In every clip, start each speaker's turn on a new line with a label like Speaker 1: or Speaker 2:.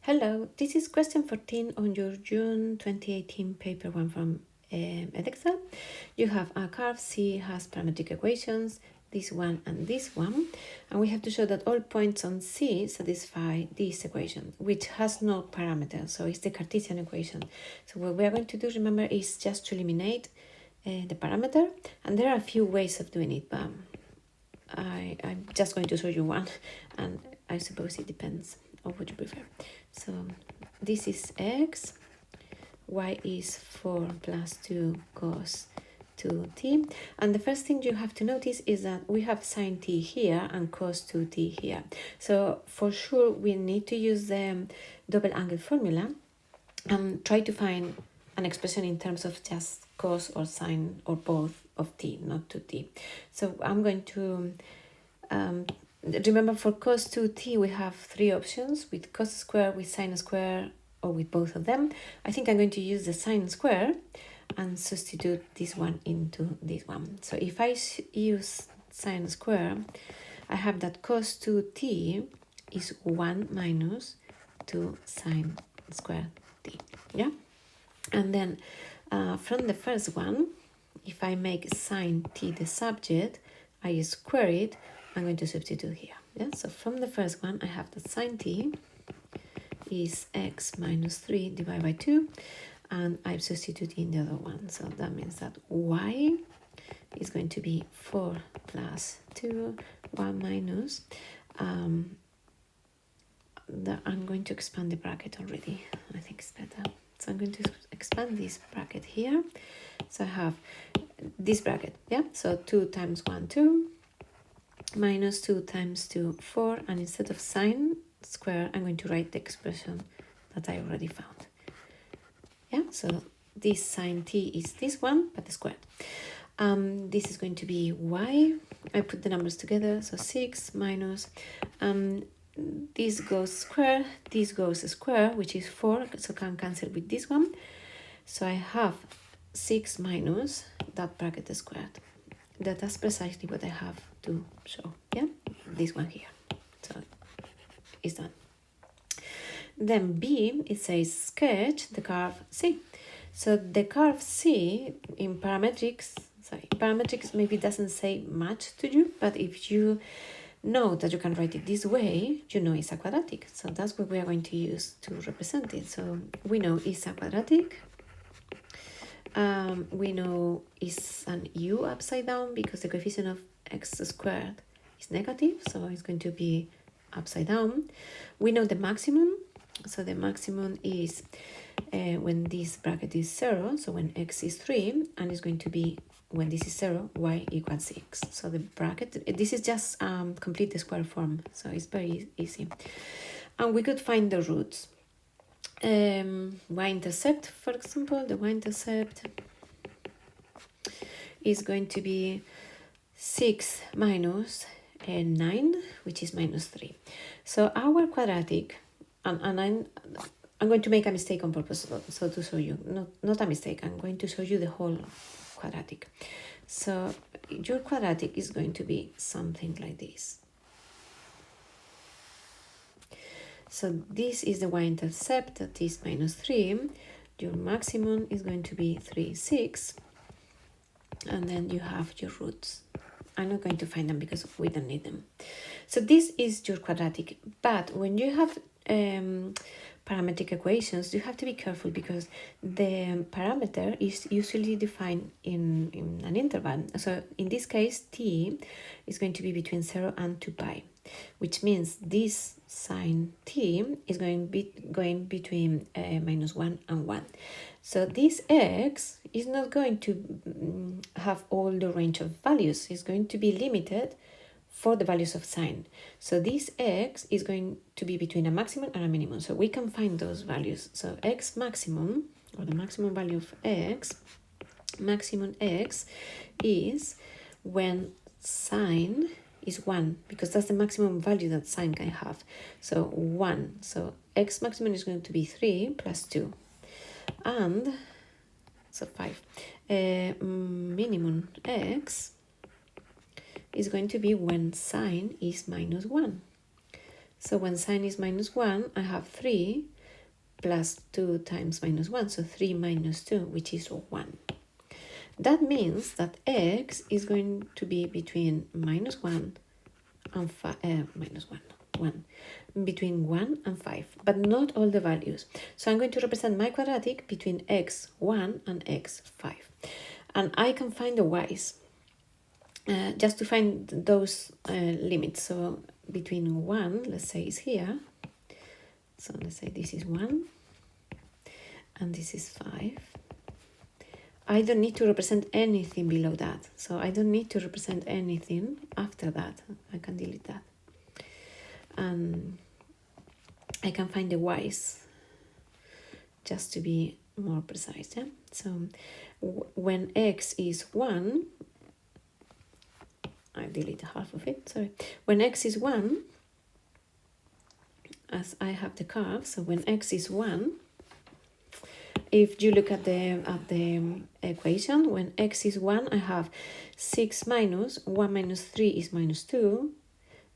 Speaker 1: Hello, this is question 14 on your June 2018 paper 1 from Edexcel. You have a curve C has parametric equations, this one and this one, and we have to show that all points on C satisfy this equation, which has no parameter, so it's the Cartesian equation. So what we are going to do, remember, is just to eliminate the parameter, and there are a few ways of doing it, but I'm just going to show you one, and I suppose it depends on what you prefer. So this is x, y is 4 plus 2 cos 2t, and the first thing you have to notice is that we have sine t here and cos 2t here. So for sure we need to use the double angle formula and try to find an expression in terms of just cos or sine or both of t, not 2t. So I'm going to remember, for cos 2t we have three options: with cos square, with sine square, or with both of them. I think I'm going to use the sine square and substitute this one into this one. So if I use sine square, I have that cos 2t is 1 minus 2 sine square t. Yeah? And then from the first one, if I make sine t the subject, I square it, I'm going to substitute here. Yeah? So from the first one, I have that sine t is x minus 3 divided by 2, and I'm substituting the other one. So that means that y is going to be 4 plus 2, 1 minus. I'm going to expand the bracket already. I think it's better. So I'm going to expand this bracket here. So I have this bracket, yeah? So 2 times 1, 2, minus 2 times 2, 4, and instead of sine square, I'm going to write the expression that I already found. Yeah, so this sine t is this one, but squared. This is going to be y. I put the numbers together, so 6 minus, this goes square, this goes square, which is 4, so can cancel with this one. So I have 6 minus that bracket squared. That's precisely what I have to show, yeah? This one here. So it's done. Then B, it says sketch the curve C. So the curve C in parametrics, parametrics maybe doesn't say much to you, but if you know that you can write it this way, you know it's a quadratic. So that's what we are going to use to represent it. So we know it's a quadratic. We know it's an u upside down because the coefficient of x squared is negative, so it's going to be upside down. We know the maximum, so the maximum is when this bracket is 0, so when x is 3, and it's going to be when this is 0, y equals 6. So the bracket, this is just complete the square form, so it's very easy. And we could find the roots. Y-intercept, for example, the y-intercept is going to be 6 minus 9, which is minus 3. So our quadratic, and I'm going to make a mistake on purpose, so to show you, not a mistake, I'm going to show you the whole quadratic. So your quadratic is going to be something like this. So this is the y-intercept, that is minus 3. Your maximum is going to be 3, 6. And then you have your roots. I'm not going to find them because we don't need them. So this is your quadratic. But when you have parametric equations, you have to be careful because the parameter is usually defined in an interval. So in this case, t is going to be between 0 and 2 pi, which means this sine t is going between minus 1 and 1. So this x is not going to have all the range of values. It's going to be limited for the values of sine. So this x is going to be between a maximum and a minimum. So we can find those values. So x maximum, or the maximum value of x, maximum x is when sine is 1, because that's the maximum value that sine can have. So 1. So x maximum is going to be 3 plus 2. And so 5. Minimum x is going to be when sine is minus 1. So when sine is minus 1, I have 3 plus 2 times minus 1, so 3 minus 2, which is 1. That means that x is going to be between minus 1 and 5, minus 1, 1, between 1 and 5, but not all the values. So I'm going to represent my quadratic between x1 and x5. And I can find the y's just to find those limits. So between 1, let's say, is here. So let's say this is 1 and this is 5. I don't need to represent anything below that. So I don't need to represent anything after that. I can delete that. And I can find the y's just to be more precise. Yeah? So when x is 1, I delete half of it, sorry. When x is 1, as I have the curve, so when x is 1, if you look at the equation, when x is 1, I have 6 minus 1 minus 3 is minus 2,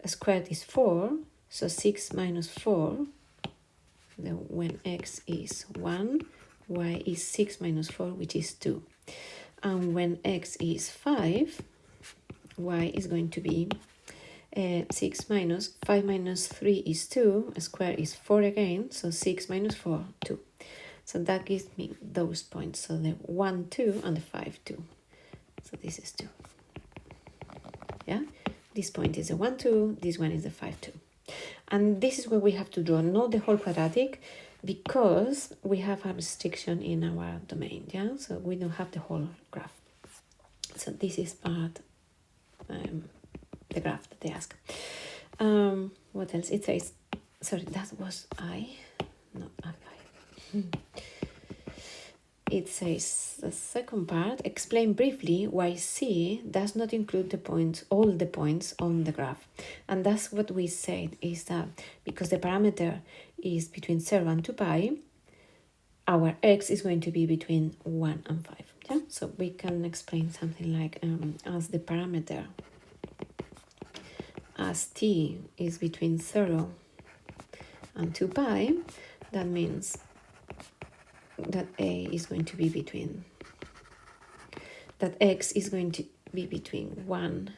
Speaker 1: squared is 4, so 6 minus 4, then when x is 1, y is 6 minus 4, which is 2. And when x is 5, y is going to be 6 minus 5 minus 3 is 2, square is 4 again, so 6 minus 4, 2. So that gives me those points, so the 1, 2 and the 5, 2. So this is 2. Yeah, this point is the 1, 2, this one is the 5, 2. And this is where we have to draw not the whole quadratic, because we have a restriction in our domain, yeah? So we don't have the whole graph. So this is part the graph that they ask. What else? It says, sorry, that was I, not I. It says, the second part, explain briefly why C does not include the points, all the points on the graph. And that's what we said, is that because the parameter is between 0 and 2 pi, our x is going to be between 1 and 5. Yeah? So we can explain something like, as the parameter as t is between 0 and 2 pi, that means that a is going to be between, that x is going to be between 1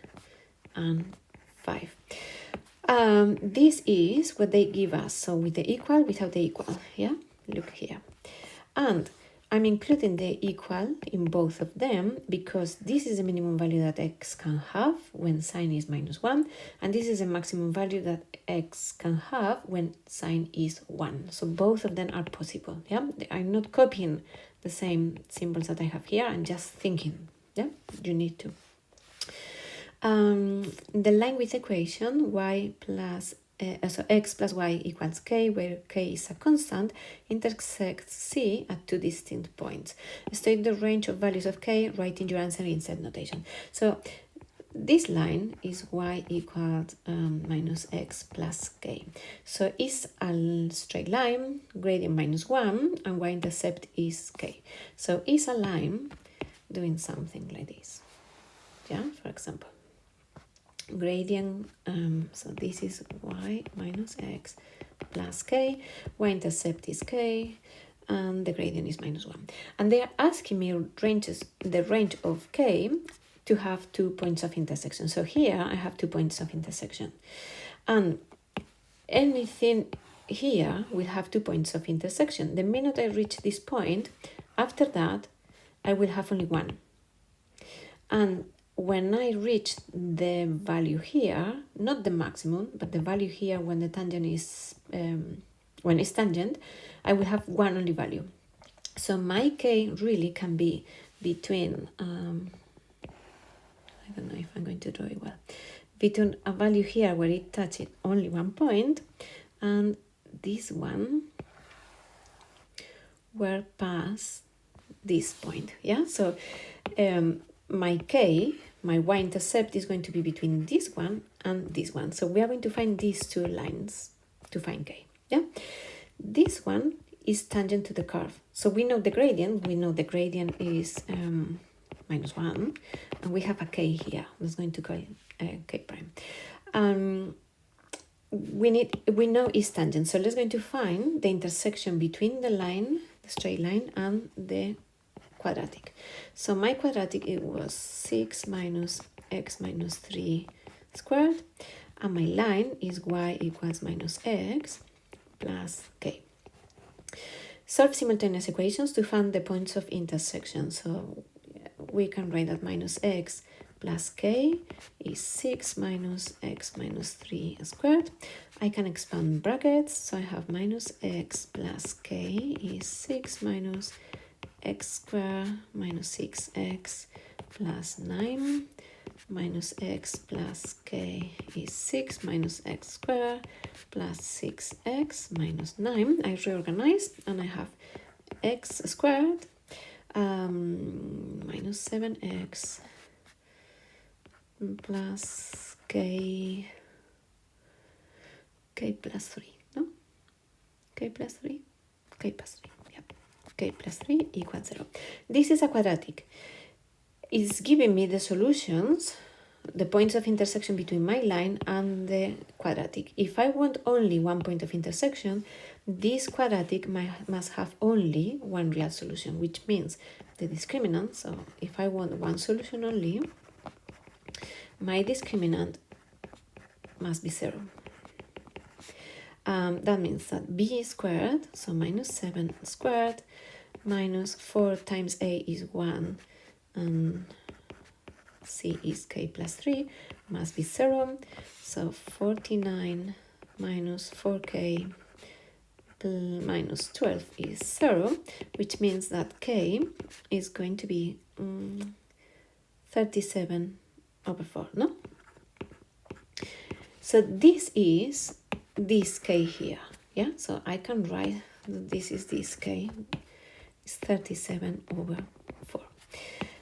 Speaker 1: and 5. This is what they give us, so with the equal, without the equal, yeah? Look here. And I'm including the equal in both of them because this is the minimum value that x can have when sine is minus 1, and this is the maximum value that x can have when sine is 1. So both of them are possible, yeah? I'm not copying the same symbols that I have here, I'm just thinking, yeah? You need to. The line width equation, y plus so x plus y equals k, where k is a constant, intersects C at two distinct points. State the range of values of k, writing your answer in Z notation. So this line is y equals minus x plus k. So it's a straight line, gradient minus 1, and y-intercept is k. So it's a line doing something like this. Yeah, for example. Gradient, so this is y minus x plus k, y-intercept is k, and the gradient is minus 1. And they are asking me the range of k to have 2 points of intersection. So here I have 2 points of intersection. And anything here will have 2 points of intersection. The minute I reach this point, after that, I will have only one. And when I reach the value here, not the maximum, but the value here when the tangent is, when it's tangent, I will have one only value. So my k really can be between, I don't know if I'm going to draw it well, between a value here where it touches only 1 point and this one where past this point, yeah? So my k, my y-intercept is going to be between this one and this one. So we are going to find these two lines to find k, yeah? This one is tangent to the curve. So we know the gradient. We know the gradient is minus 1. And we have a k here. That's going to call it k prime. we know is tangent. So let's going to find the intersection between the line, the straight line, and the quadratic. So my quadratic, it was 6 minus x minus 3 squared, and my line is y equals minus x plus k. Solve simultaneous equations to find the points of intersection. So we can write that minus x plus k is 6 minus x minus 3 squared. I can expand brackets, so I have minus x plus k is 6 minus x squared minus 6x plus 9 minus x plus k is 6 minus x squared plus 6x minus 9. I reorganize and I have x squared minus 7x plus k plus 3, no? K plus 3? K plus 3, yeah. K plus 3 equals 0. This is a quadratic. It's giving me the solutions, the points of intersection between my line and the quadratic. If I want only one point of intersection, this quadratic must have only one real solution, which means the discriminant. So if I want one solution only, my discriminant must be 0. That means that b squared, so minus 7 squared, minus 4 times a is 1, and c is k plus 3, must be 0. So 49 minus 4k minus 12 is 0, which means that k is going to be 37 over 4, no? So this is this k here, yeah? So I can write that this is this k, is 37 over 4.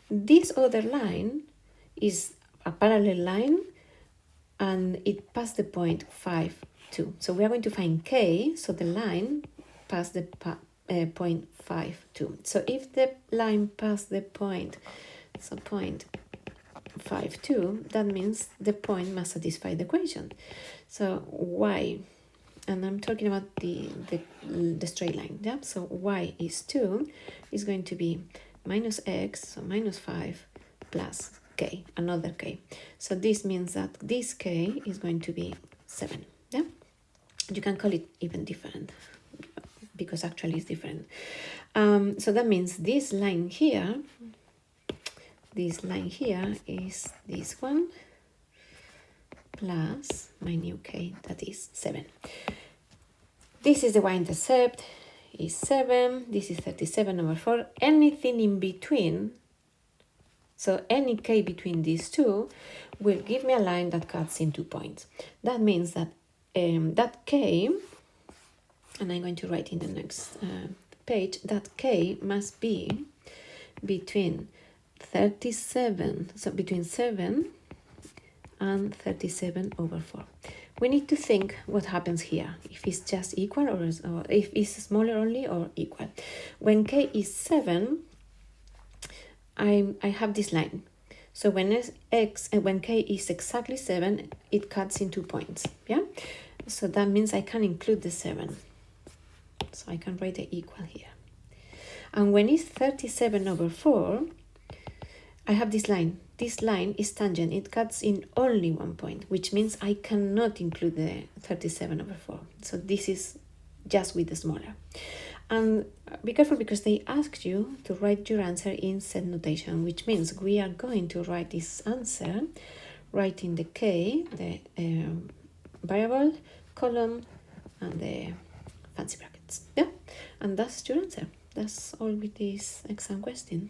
Speaker 1: This other line is a parallel line, and it passed the point 5, 2. So we are going to find k, so the line passed the point 5, 2. So if the line passed the point, so point 5, 2, that means the point must satisfy the equation. So y, and I'm talking about the straight line, yeah? So y is 2, is going to be minus x, so minus 5, plus k, another k. So this means that this k is going to be 7, yeah? You can call it even different, because actually it's different. So that means this line here is this one plus my new k, that is 7. This is the y-intercept, is 7. This is 37 over 4. Anything in between, so any k between these two, will give me a line that cuts in 2 points. That means that that k, and I'm going to write in the next page, that k must be between 37, so between 7 and 37 over 4. We need to think what happens here, if it's just equal or if it's smaller only or equal. When k is 7, I have this line. So when k is exactly 7, it cuts in 2 points, yeah? So that means I can include the 7. So I can write the equal here. And when it's 37 over 4, I have this line. This line is tangent. It cuts in only 1 point, which means I cannot include the 37 over 4. So this is just with the smaller. And be careful, because they asked you to write your answer in set notation, which means we are going to write this answer writing the k, the variable, column, and the fancy brackets. Yeah, and that's your answer. That's all with this exam question.